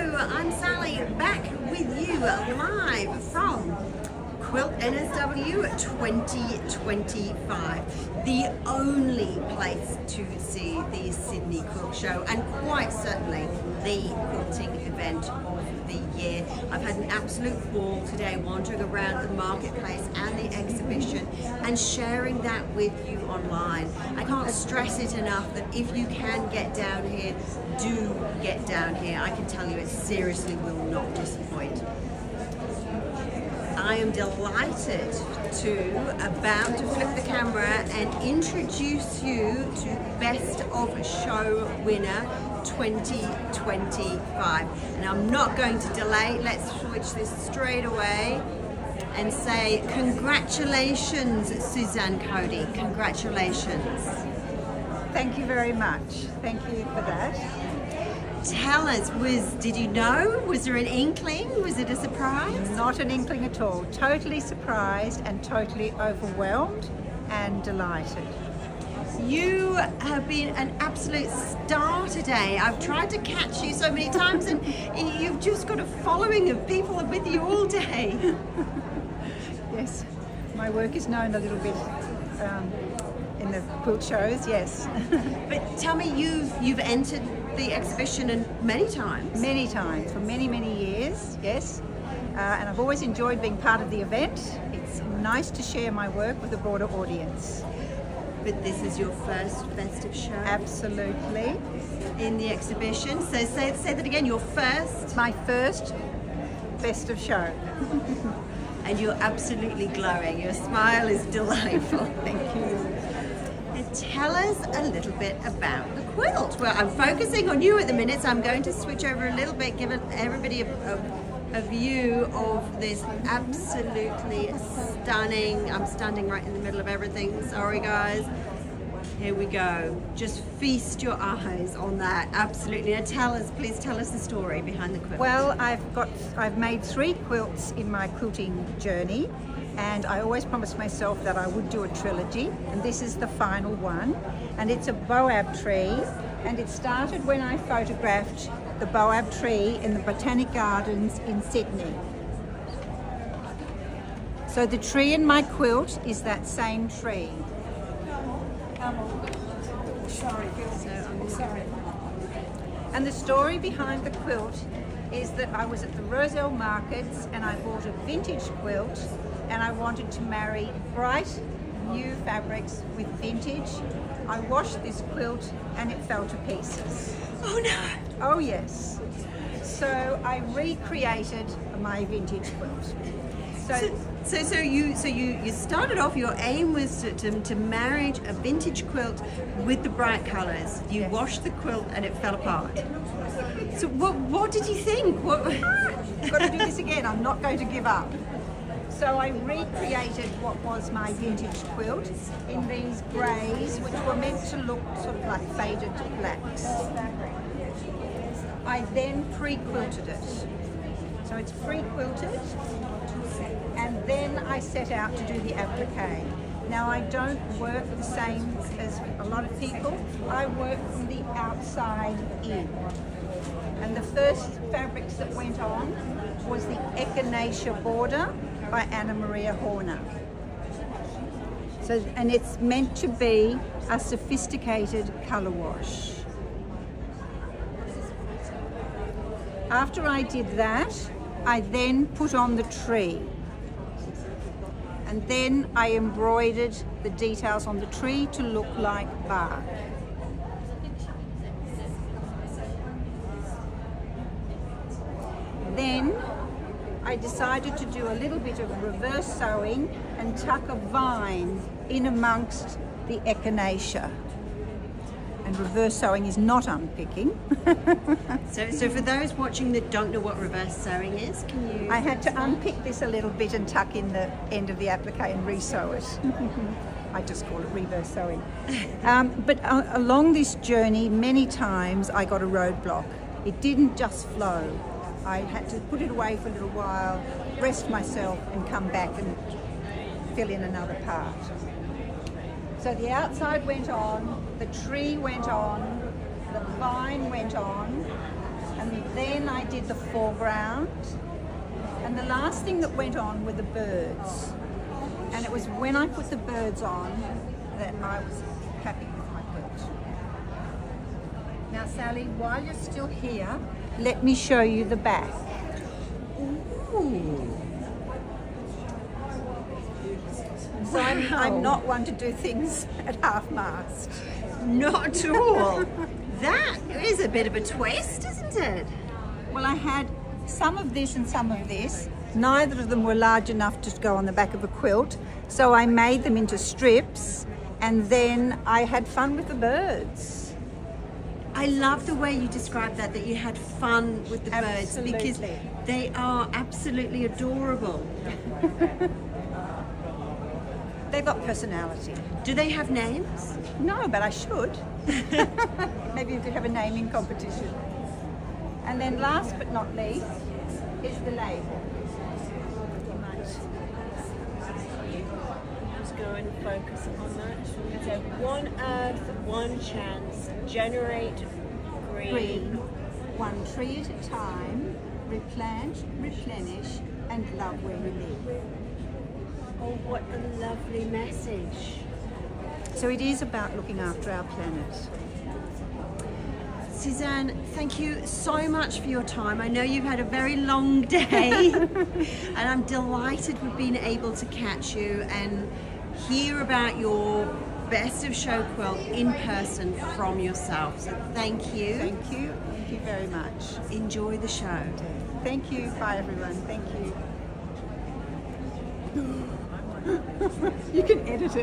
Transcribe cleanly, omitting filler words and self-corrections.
I'm Sally, back with you live from QuiltNSW 2025, the only place to see the Sydney Quilt Show, and quite certainly the quilting event of the year. I've had an absolute ball today wandering around the marketplace and the exhibition and sharing that with you online. I can't stress it enough that if you can get down here, do get down here. I can tell you it seriously will not disappoint. I am delighted about to flip the camera and introduce you to Best of Show winner 2025. And I'm not going to delay, let's switch this straight away and say congratulations, Susanne Cody, congratulations. Thank you very much. Thank you for that. Tell us, did you know? Was there an inkling? Was it a surprise? Not an inkling at all. Totally surprised and totally overwhelmed and delighted. You have been an absolute star today. I've tried to catch you so many times and you've just got a following of people with you all day. Yes, my work is known a little bit in the quilt shows, yes. But tell me, you've entered the exhibition many times. Many times, for many, many years, yes. And I've always enjoyed being part of the event. It's nice to share my work with a broader audience. But this is your first festive show? Absolutely. In the exhibition. So say that again, your first? My first festive show. And you're absolutely glowing. Your smile is delightful. Thank you. Tell us a little bit about the quilt. Well, I'm focusing on you at the minute, so I'm going to switch over a little bit, giving everybody a view of this absolutely stunning. I'm standing right in the middle of everything. Sorry, guys. Here we go. Just feast your eyes on that. Absolutely. Now please tell us the story behind the quilt. Well, I've made 3 quilts in my quilting journey. And I always promised myself that I would do a trilogy, and this is the final one. And it's a boab tree, and it started when I photographed the boab tree in the Botanic Gardens in Sydney. So the tree in my quilt is that same tree. Sorry. And the story behind the quilt is that I was at the Roselle markets and I bought a vintage quilt, and I wanted to marry bright new fabrics with vintage. I washed this quilt and it fell to pieces. Oh no! Oh yes. So I recreated my vintage quilt. So you started off, your aim was to marry a vintage quilt with the bright colours. You washed the quilt and it fell apart. So what did you think? I've got to do this again. I'm not going to give up. So I recreated what was my vintage quilt in these greys, which were meant to look sort of like faded blacks. I then pre-quilted it. So it's pre-quilted, and then I set out to do the applique. Now I don't work the same as a lot of people. I work from the outside in. And the first fabrics that went on was the Echinacea border by Anna Maria Horner. And it's meant to be a sophisticated colour wash. After I did that, I then put on the tree. And then I embroidered the details on the tree to look like bark. Then I decided to do a little bit of reverse sewing and tuck a vine in amongst the echinacea. And reverse sewing is not unpicking. So for those watching that don't know what reverse sewing is, can you... I had to unpick this a little bit and tuck in the end of the applique and re-sew it. I just call it reverse sewing. But along this journey, many times I got a roadblock. It didn't just flow. I had to put it away for a little while, rest myself, and come back and fill in another part. So the outside went on, the tree went on, the vine went on, And then I did the foreground. And the last thing that went on were the birds. And it was when I put the birds on that I was happy with my quilt. Now, Sally, while you're still here, let me show you the back. Ooh. So I'm not one to do things at half-mast. Not at all. That is a bit of a twist, isn't it? Well, I had some of this and some of this. Neither of them were large enough to go on the back of a quilt, so I made them into strips, and then I had fun with the birds. I love the way you described that you had fun with the birds, because they are absolutely adorable. They've got personality. Do they have names? No, but I should. Maybe we could have a naming competition. And then last but not least is the label. Just go and focus on that. So one earth, one chance, generate green. One tree at a time, replant, replenish, and love where you live. Oh, what a lovely message. So it is about looking after our planet. Suzanne, thank you so much for your time. I know you've had a very long day and I'm delighted we've been able to catch you and hear about your best of show quilt in person from yourself. So thank you. Thank you. Thank you very much. Enjoy the show. Thank you. Bye, everyone. Thank you. You can edit it.